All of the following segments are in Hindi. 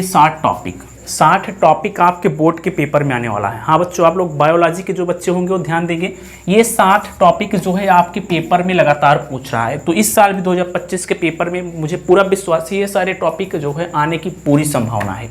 ये 60 टॉपिक आपके बोर्ड के पेपर में आने वाला है। हाँ बच्चों, आप लोग बायोलॉजी के जो बच्चे होंगे वो ध्यान देंगे, ये 60 टॉपिक जो है आपके पेपर में लगातार पूछ रहा है। तो इस साल भी 2025 के पेपर में मुझे पूरा विश्वास है ये सारे टॉपिक जो है आने की पूरी संभावना है।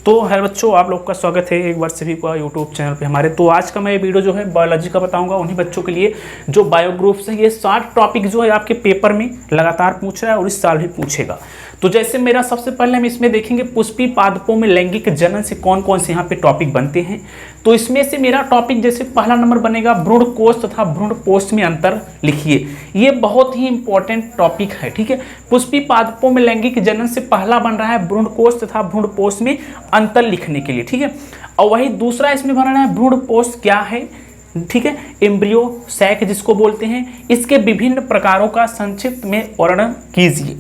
तो है बच्चों, आप लोग का स्वागत है एक बार सभी को यूट्यूब चैनल पे हमारे। तो आज का मैं ये वीडियो जो है बायोलॉजी का बताऊंगा उन्हीं बच्चों के लिए जो बायो ग्रुप से ये 60 टॉपिक जो है आपके पेपर में लगातार पूछ रहा है और इस साल भी पूछेगा। तो जैसे मेरा सबसे पहले हम इसमें देखेंगे पुष्पी पादपों में लैंगिक जनन से कौन कौन से यहाँ पे टॉपिक बनते हैं। तो इसमें से मेरा टॉपिक जैसे पहला नंबर बनेगा भ्रूण कोष तथा भ्रूण पोष में अंतर लिखिए। ये बहुत ही इंपॉर्टेंट टॉपिक है, ठीक है। पुष्पी पादपों में लैंगिक जनन से पहला बन रहा है भ्रूण कोष तथा भ्रूण पोष में अंतर लिखने के लिए, ठीक है। और वही दूसरा इसमें बन रहा है भ्रूण पोष क्या है, ठीक है, एम्ब्रियो सैक जिसको बोलते हैं। इसके विभिन्न प्रकारों का संक्षिप्त में वर्णन कीजिए।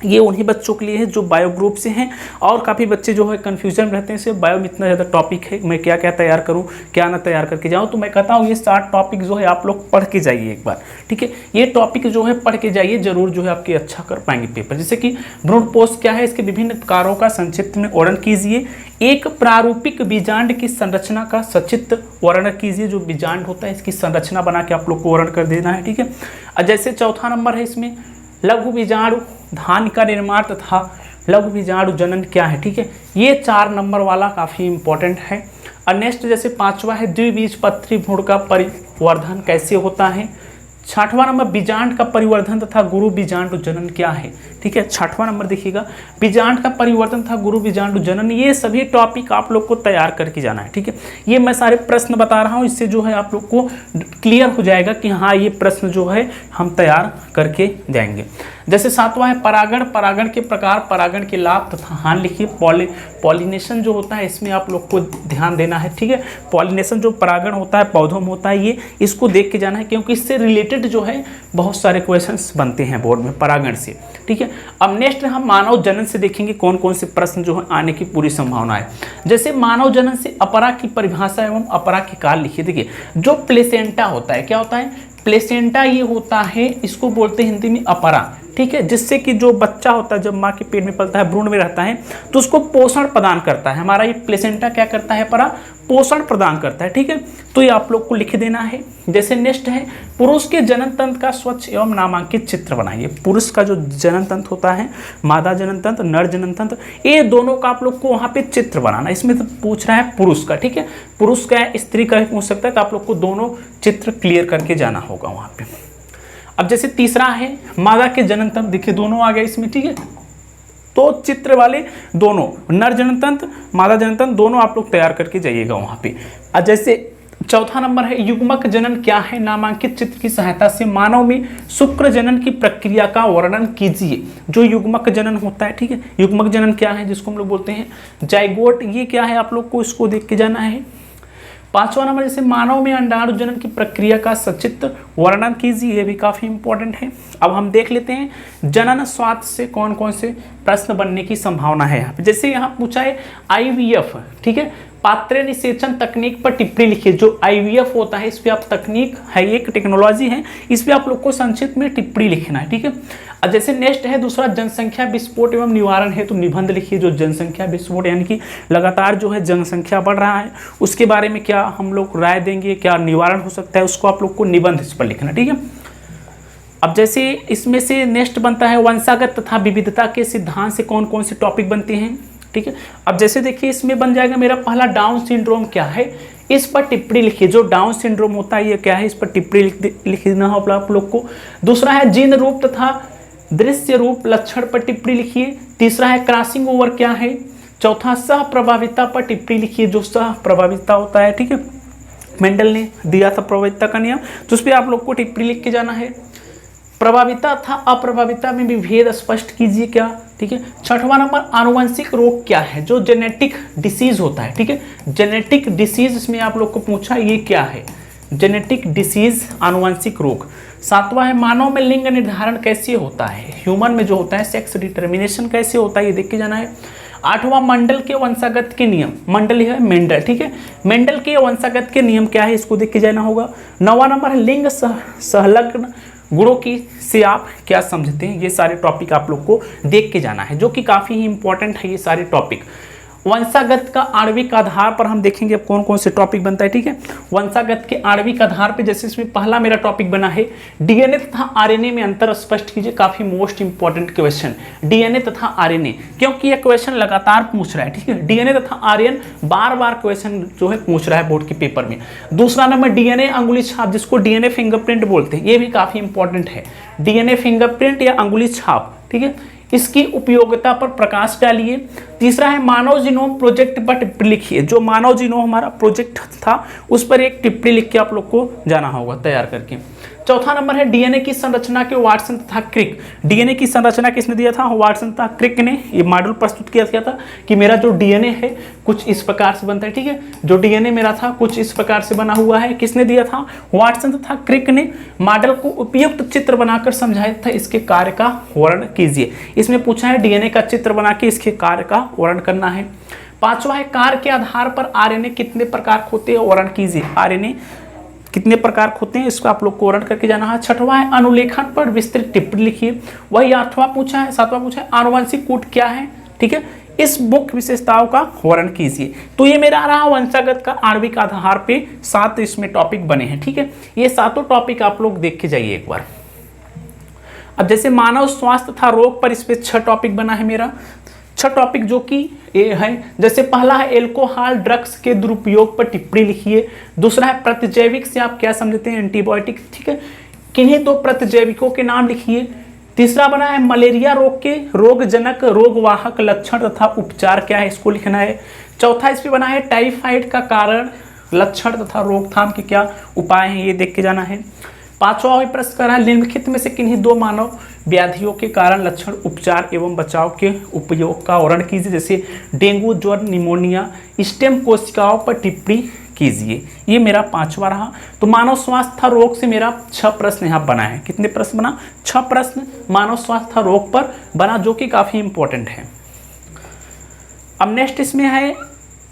ये उन्हीं बच्चों के लिए है जो बायो ग्रुप से हैं। और काफ़ी बच्चे जो है कन्फ्यूजन रहते हैं, सिर्फ बायो में इतना ज़्यादा टॉपिक है, मैं क्या क्या तैयार करूं क्या ना तैयार करके जाऊं। तो मैं कहता हूं ये 60 टॉपिक जो है आप लोग पढ़ के जाइए एक बार, ठीक है। ये टॉपिक जो है पढ़ के जाइए, जरूर जो है आपके अच्छा कर पाएंगे पेपर। जैसे कि भ्रूण पोष क्या है, इसके विभिन्न प्रकारों का संक्षिप्त में वर्णन कीजिए। एक प्रारूपिक बीजांड की संरचना का सचित्र वर्णन कीजिए। जो बीजांड होता है इसकी संरचना बना के आप लोग को वर्णन कर देना है, ठीक है। और जैसे चौथा नंबर है इसमें लघु बीजाणु धान का निर्माण तथा लघु बीजाणु जनन क्या है, ठीक है। ये 4 नंबर वाला काफ़ी इंपॉर्टेंट है। और नेक्स्ट जैसे 5वां है द्विबीजपत्री भ्रूण का परिवर्धन कैसे होता है। 6वां नंबर बीजांड का परिवर्धन तथा गुरु बीजांडु जनन क्या है, ठीक है। 6वां नंबर देखिएगा बीजांड का परिवर्तन तथा गुरु बीजांडु जनन। ये सभी टॉपिक आप लोग को तैयार करके जाना है, ठीक है। ये मैं सारे प्रश्न बता रहा हूँ, इससे जो है आप लोग को क्लियर हो जाएगा कि हाँ ये प्रश्न जो है हम तैयार करके जाएंगे। जैसे 7वां है परागण, परागण के प्रकार, परागण के लाभ तथा हानि लिखिए। पॉलिनेशन जो होता है इसमें आप लोग को ध्यान देना है, ठीक है। पॉलिनेशन जो परागण होता है पौधों में होता है, ये इसको देख के जाना है क्योंकि इससे रिलेटेड जो है बहुत सारे क्वेश्चंस बनते हैं बोर्ड में परागण से, ठीक है। अब नेक्स्ट हम मानव जनन से देखेंगे कौन कौन से प्रश्न जो है आने की पूरी संभावना है। जैसे मानव जनन से अपरा की परिभाषा एवं अपरा के काल लिखिए। देखिए जो प्लेसेंटा होता है, क्या होता है प्लेसेंटा, ये होता है इसको बोलते हैं हिंदी में अपरा, ठीक है। जिससे कि जो बच्चा होता है जब माँ के पेट में पलता है भ्रूण में रहता है तो उसको पोषण प्रदान करता है। हमारा ये प्लेसेंटा क्या करता है, परा पोषण प्रदान करता है, ठीक है। तो ये आप लोग को लिख देना है। जैसे नेक्स्ट है पुरुष के जनन तंत्र का स्वच्छ एवं नामांकित चित्र बनाइए। पुरुष का जो जनन तंत्र होता है, मादा जनन तंत्र, नर जनन तंत्र, ये दोनों का आप लोग को वहाँ पे चित्र बनाना। इसमें तो पूछ रहा है पुरुष का, ठीक है। पुरुष का है स्त्री का भी पूछ सकता है, तो आप लोग को दोनों चित्र क्लियर करके जाना होगा वहाँ पे। अब जैसे तीसरा है मादा के जनन तंत्र, देखिए दोनों आ गए इसमें, ठीक है। तो चित्र वाले दोनों नर जनन तंत्र मादा जनन तंत्र दोनों आप लोग तैयार करके जाइएगा वहाँ पे। अब जैसे चौथा नंबर है युग्मक जनन क्या है, नामांकित चित्र की सहायता से मानव में शुक्र जनन की प्रक्रिया का वर्णन कीजिए। जो युग्मक जनन होता है, ठीक है, युग्मक जनन क्या है जिसको हम लोग बोलते हैं जाइगोट, ये क्या है आप लोग को इसको देख के जाना है। 5वां नंबर जैसे मानव में अंडाणु जनन की प्रक्रिया का सचित्र वर्णन कीजिए, ये भी काफी इंपॉर्टेंट है। अब हम देख लेते हैं जनन स्वास्थ्य से कौन कौन से प्रश्न बनने की संभावना है यहाँ पे। जैसे यहाँ पूछा है IVF, ठीक है, पात्र निषेचन तकनीक पर टिप्पणी लिखिए। जो IVF होता है इस पे आप तकनीक है, एक टेक्नोलॉजी है, इस पे आप लोग को संक्षिप्त में टिप्पणी लिखना है, ठीक है। और जैसे नेक्स्ट है दूसरा जनसंख्या विस्फोट एवं निवारण है, तो निबंध लिखिए। जो जनसंख्या विस्फोट यानी कि लगातार जो है जनसंख्या बढ़ रहा है उसके बारे में क्या हम लोग राय देंगे, क्या निवारण हो सकता है, उसको आप लोग को निबंध इस पर लिखना, ठीक है। अब जैसे इसमें से नेक्स्ट बनता है वंशागत तथा विविधता के सिद्धांत से कौन कौन से टॉपिक बनते हैं, ठीक है। अब जैसे देखिए इसमें बन जाएगा मेरा पहला डाउन सिंड्रोम क्या है, इस पर टिप्पणी लिखिए। जो डाउन सिंड्रोम होता है ये क्या है, इस पर टिप्पणी लिखना होगा आप लोग को। दूसरा है जीन रूप तथा दृश्य रूप लक्षण पर टिप्पणी लिखिए। तीसरा है क्रॉसिंग ओवर क्या है। चौथा सह प्रभाविता पर टिप्पणी लिखिए। जो सह प्रभाविता होता है, ठीक है, मेंडल ने दिया था प्रभाविता का नियम, तो उस पर आप लोग को टिप्पणी लिख के जाना है। प्रभाविता था अप्रभाविता में भी भेद स्पष्ट कीजिए क्या, ठीक है। 6वां नंबर आनुवंशिक रोग क्या है, जो जेनेटिक डिसीज होता है, ठीक है। जेनेटिक डिसीज इसमें आप लोग को पूछा ये क्या है, जेनेटिक डिसीज आनुवंशिक रोग। 7वां है मानव में लिंग निर्धारण कैसे होता है, ह्यूमन में जो होता है सेक्स डिटर्मिनेशन कैसे होता है ये देख के जाना है। 8वां मंडल के वंशागत के नियम, मंडल है मेंडल, ठीक है, मेंडल के वंशागत के नियम क्या है इसको देख के जाना होगा। 9वां नंबर है लिंग सहलग्न गुणों की से आप क्या समझते हैं, ये सारे टॉपिक आप लोग को देख के जाना है, जो कि काफ़ी ही इंपॉर्टेंट है ये सारे टॉपिक। वंशागत का आणविक आधार पर हम देखेंगे अब कौन कौन से टॉपिक बनता है, ठीक है। वंशागत के आणविक आधार पे जैसे इसमें पहला मेरा टॉपिक बना है डीएनए तथा आरएनए में अंतर स्पष्ट कीजिए। काफी मोस्ट इंपॉर्टेंट क्वेश्चन डीएनए तथा आरएनए, क्योंकि यह क्वेश्चन लगातार पूछ रहा है, ठीक है। डीएनए तथा आरएन बार बार क्वेश्चन जो है पूछ रहा है बोर्ड के पेपर में। दूसरा नंबर डीएनए अंगुली छाप, जिसको डीएनए फिंगरप्रिंट बोलते हैं, ये भी काफी इंपॉर्टेंट है। डीएनए फिंगरप्रिंट या अंगुली छाप, ठीक है, इसकी उपयोगिता पर प्रकाश डालिए। तीसरा है मानव जीनोम प्रोजेक्ट पर टिप्पणी लिखिए। जो मानव जीनोम हमारा प्रोजेक्ट था उस पर एक टिप्पणी लिख के आप लोग को जाना होगा तैयार करके। चौथा नंबर है डीएनए की संरचना के वाटसन तथा क्रिक। डीएनए की संरचना किसने दिया था, वाटसन तथा क्रिक ने ये मॉडल प्रस्तुत किया गया था कि मेरा जो डीएनए है कुछ इस प्रकार से बनता है, ठीक है। जो डीएनए मेरा था कुछ इस प्रकार से बना हुआ है, किसने दिया था, वाटसन तथा क्रिक ने। मॉडल को उपयुक्त चित्र बनाकर समझाया था, इसके कार्य का वर्णन कीजिए। इसमें पूछा है डीएनए का चित्र बना के इसके कार्य का वर्णन करना है। पांचवा है कार्य के आधार पर आरएनए कितने प्रकार होते हैं, वर्णन कीजिए। आरएनए कितने प्रकार होते हैं इसको आप लोग को वर्णन करके जाना है। छठवां है अनुलेखन पर विस्तृत टिप्पणी लिखिए। वही आठवां पूछा है, सातवां पूछा है आनुवंशिक कूट क्या है, ठीक है, इस मुख्य विशेषताओं का वर्णन कीजिए। तो ये मेरा रहा वंशागत का आणविक आधार पे 7 इसमें टॉपिक बने हैं, ठीक है। ये सातों टॉपिक आप लोग देख के जाइए एक बार। अब जैसे मानव स्वास्थ्य तथा रोग पर इस पे 6 टॉपिक बना है मेरा। 6 टॉपिक जो कि ये है, जैसे पहला है एल्कोहल ड्रग्स के दुरुपयोग पर टिप्पणी लिखिए। दूसरा है प्रतिजैविक से आप क्या समझते हैं, एंटीबायोटिक, ठीक है, किन्हीं 2 प्रतिजैविकों के नाम लिखिए। तीसरा बना है मलेरिया रोग के रोगजनक रोगवाहक लक्षण तथा उपचार क्या है, इसको लिखना है। चौथा इस पे बना है टाइफाइड का कारण लक्षण तथा रोकथाम के क्या उपाय हैं, ये देख के जाना है। पांचवा वही प्रश्न कर रहा है निम्नलिखित में से किन्हीं 2 मानव व्याधियों के कारण लक्षण उपचार एवं बचाव के उपयोग का वर्णन कीजिए। जैसे डेंगू, ज्वर, निमोनिया, स्टेम कोशिकाओं पर टिप्पणी कीजिए। ये मेरा 5वां रहा। तो मानव स्वास्थ्य रोग से मेरा 6 प्रश्न यहाँ बना है। कितने प्रश्न बना, 6 प्रश्न मानव स्वास्थ्य रोग पर बना, जो कि काफी इंपॉर्टेंट है। अब नेक्स्ट इसमें है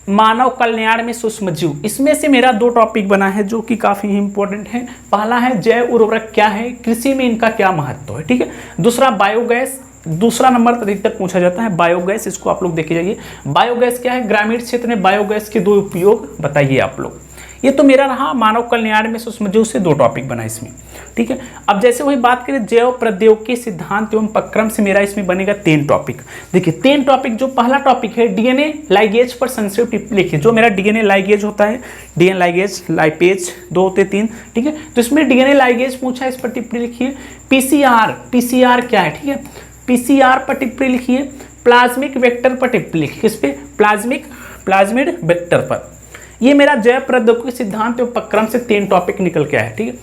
मानव कल्याण में सूक्ष्म जीव। इसमें से मेरा 2 टॉपिक बना है जो कि काफी इंपॉर्टेंट है। पहला है जैव उर्वरक क्या है, कृषि में इनका क्या महत्व है, ठीक है। दूसरा बायोगैस, दूसरा नंबर अधिकतर पूछा जाता है बायोगैस, इसको आप लोग देखे जाइए। बायोगैस क्या है, ग्रामीण क्षेत्र में बायोगैस के 2 उपयोग बताइए आप लोग। ये तो मेरा रहा मानव कल्याण में सूक्ष्म जीव से 2 टॉपिक बना इसमें, ठीक है। अब जैसे वही बात करें जैव प्रौद्योगिकी सिद्धांत एवं उपक्रम से मेरा इसमें बनेगा 3 टॉपिक। देखिए 3 टॉपिक, जो पहला टॉपिक है डीएनए लाइगेज पर संक्षिप्त टिप्पणी लिखिए। जो मेरा डीएनए लाइगेज होता है, डीएनए लाइगेज लाइपेज 2 होते 3, ठीक है। तो इसमें डीएनए लाइगेज पूछा है, इस पर टिप्पणी लिखिए। पीसीआर क्या है, ठीक है, पीसीआर पर टिप्पणी लिखिए। प्लाज्मिक वेक्टर पर टिप्पणी लिखिए, किस पे, प्लाज्मिड वेक्टर पर। ये मेरा जैव प्रौद्योगिकी सिद्धांत एवं उपक्रम से 3 टॉपिक निकल के आया, ठीक है।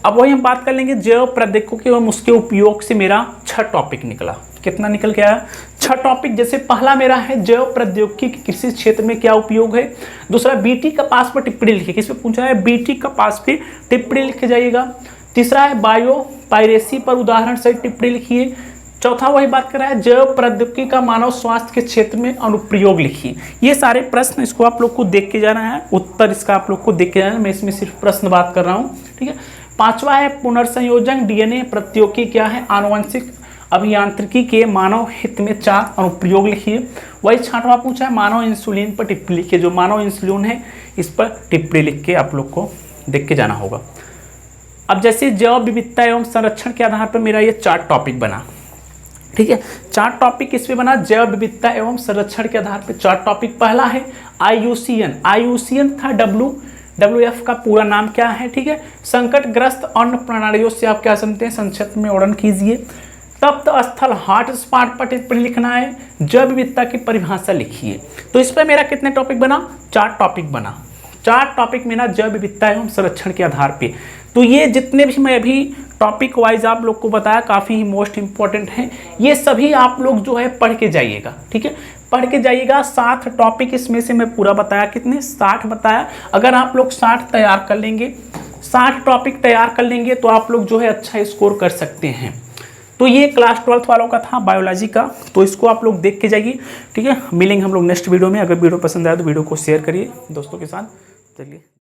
अब वही हम बात कर लेंगे जैव प्रौद्योगिकी एवं उसके उपयोग से मेरा 6 टॉपिक निकला। कितना निकल के आया, 6 टॉपिक। जैसे पहला मेरा है जैव प्रौद्योगिकी के कृषि क्षेत्र में क्या उपयोग है। दूसरा बीटी कपास पर टिप्पणी लिखिए, किस पे पूछा है, बीटी कपास पे टिप्पणी लिख जाइएगा। तीसरा है बायो पायरेसी पर उदाहरण से टिप्पणी लिखिए। चौथा वही बात कर रहा है जैव प्रौद्योगिकी का मानव स्वास्थ्य के क्षेत्र में अनुप्रयोग लिखिए। ये सारे प्रश्न इसको आप लोग को देख के जाना है, उत्तर इसका आप लोग को देख के जाना है। मैं इसमें सिर्फ प्रश्न बात कर रहा हूँ, ठीक है। 5वां है पुनर्संयोजन डीएनए प्रौद्योगिकी क्या है, आनुवंशिक अभियांत्रिकी के मानव हित में 4 अनुप्रयोग लिखिए। वही 6वां पूछा है मानव इंसुलिन पर टिप्पणी लिखिए। जो मानव इंसुलिन है इस पर टिप्पणी लिख के आप लोग को देख के जाना होगा। अब जैसे जैव विविधता एवं संरक्षण के आधार पर मेरा ये 4 टॉपिक बना, ठीक है। 4 टॉपिक इसमें बना जैव विविधता एवं संरक्षण के आधार पर 4 टॉपिक। पहला है आईयूसीएन था WWF का पूरा नाम क्या है, ठीक है। संकटग्रस्त अन्न प्रणालियों से आप क्या समझते हैं, संक्षिप्त में वर्णन कीजिए। तप्त स्थल हॉट स्पॉट पर टिप्पणी लिखना है। जैव विविधता की परिभाषा लिखिए। तो इस पर मेरा कितने टॉपिक बना, 4 टॉपिक बना। 4 टॉपिक मेरा जैव विविधता एवं संरक्षण के आधार पे। तो ये जितने भी मैं अभी टॉपिक वाइज आप लोग को बताया काफ़ी ही मोस्ट इंपॉर्टेंट है। ये सभी आप लोग जो है पढ़ के जाइएगा, ठीक है, पढ़ के जाइएगा। 7 टॉपिक इसमें से मैं पूरा बताया, कितने 60 बताया। अगर आप लोग 60 तैयार कर लेंगे, 60 टॉपिक तैयार कर लेंगे तो आप लोग जो है अच्छा स्कोर कर सकते हैं। तो ये क्लास 12th वालों का था बायोलॉजी का, तो इसको आप लोग देख के जाइए, ठीक है। मिलेंगे हम लोग नेक्स्ट वीडियो में। अगर वीडियो पसंद आया तो वीडियो को शेयर करिए दोस्तों के साथ। चलिए।